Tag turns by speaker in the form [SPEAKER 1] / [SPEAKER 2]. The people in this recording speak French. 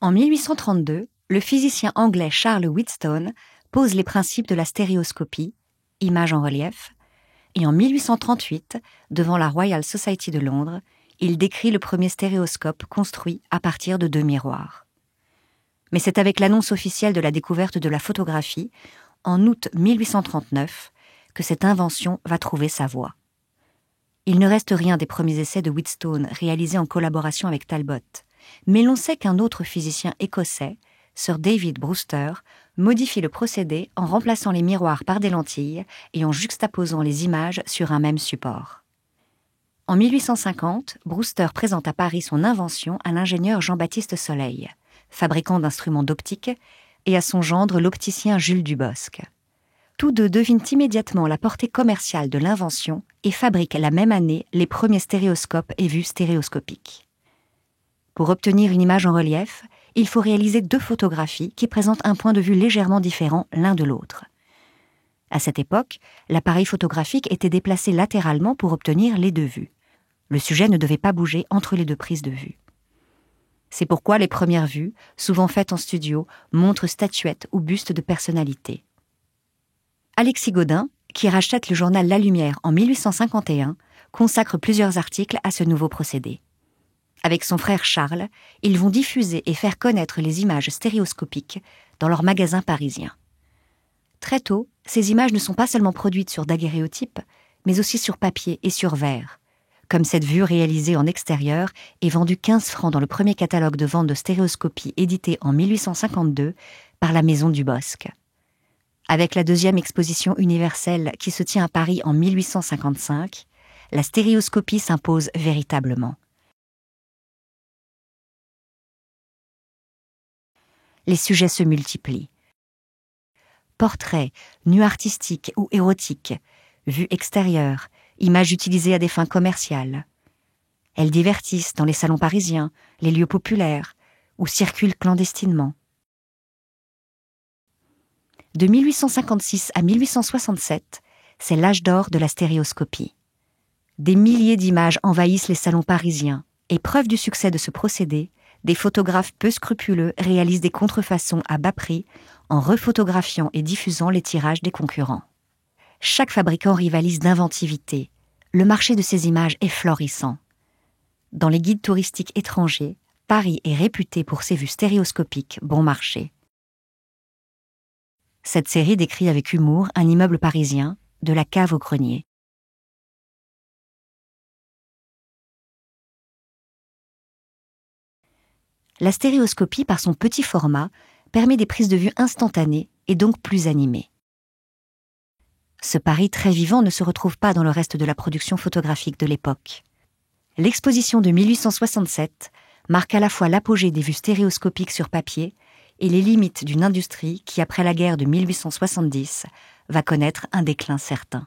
[SPEAKER 1] En 1832, le physicien anglais Charles Wheatstone pose les principes de la stéréoscopie, image en relief, et en 1838, devant la Royal Society de Londres, il décrit le premier stéréoscope construit à partir de 2 miroirs. Mais c'est avec l'annonce officielle de la découverte de la photographie, en août 1839, que cette invention va trouver sa voie. Il ne reste rien des premiers essais de Wheatstone réalisés en collaboration avec Talbot, mais l'on sait qu'un autre physicien écossais, Sir David Brewster, modifie le procédé en remplaçant les miroirs par des lentilles et en juxtaposant les images sur un même support. En 1850, Brewster présente à Paris son invention à l'ingénieur Jean-Baptiste Soleil, fabricant d'instruments d'optique, et à son gendre l'opticien Jules Dubosc. Tous deux devinent immédiatement la portée commerciale de l'invention et fabriquent la même année les premiers stéréoscopes et vues stéréoscopiques. Pour obtenir une image en relief, il faut réaliser 2 photographies qui présentent un point de vue légèrement différent l'un de l'autre. À cette époque, l'appareil photographique était déplacé latéralement pour obtenir les 2 vues. Le sujet ne devait pas bouger entre les 2 prises de vue. C'est pourquoi les premières vues, souvent faites en studio, montrent statuettes ou bustes de personnalités. Alexis Gaudin, qui rachète le journal La Lumière en 1851, consacre plusieurs articles à ce nouveau procédé. Avec son frère Charles, ils vont diffuser et faire connaître les images stéréoscopiques dans leurs magasins parisiens. Très tôt, ces images ne sont pas seulement produites sur daguerréotypes, mais aussi sur papier et sur verre, comme cette vue réalisée en extérieur et vendue 15 francs dans le premier catalogue de vente de stéréoscopie édité en 1852 par la maison Dubosc. Avec la 2e exposition universelle qui se tient à Paris en 1855, la stéréoscopie s'impose véritablement. Les sujets se multiplient. Portraits, nus artistiques ou érotiques, vues extérieures, images utilisées à des fins commerciales. Elles divertissent dans les salons parisiens, les lieux populaires, ou circulent clandestinement. De 1856 à 1867, c'est l'âge d'or de la stéréoscopie. Des milliers d'images envahissent les salons parisiens, et preuve du succès de ce procédé, des photographes peu scrupuleux réalisent des contrefaçons à bas prix en refotographiant et diffusant les tirages des concurrents. Chaque fabricant rivalise d'inventivité. Le marché de ces images est florissant. Dans les guides touristiques étrangers, Paris est réputé pour ses vues stéréoscopiques bon marché. Cette série décrit avec humour un immeuble parisien, de la cave au grenier. La stéréoscopie, par son petit format, permet des prises de vue instantanées et donc plus animées. Ce pari très vivant ne se retrouve pas dans le reste de la production photographique de l'époque. L'exposition de 1867 marque à la fois l'apogée des vues stéréoscopiques sur papier et les limites d'une industrie qui, après la guerre de 1870, va connaître un déclin certain.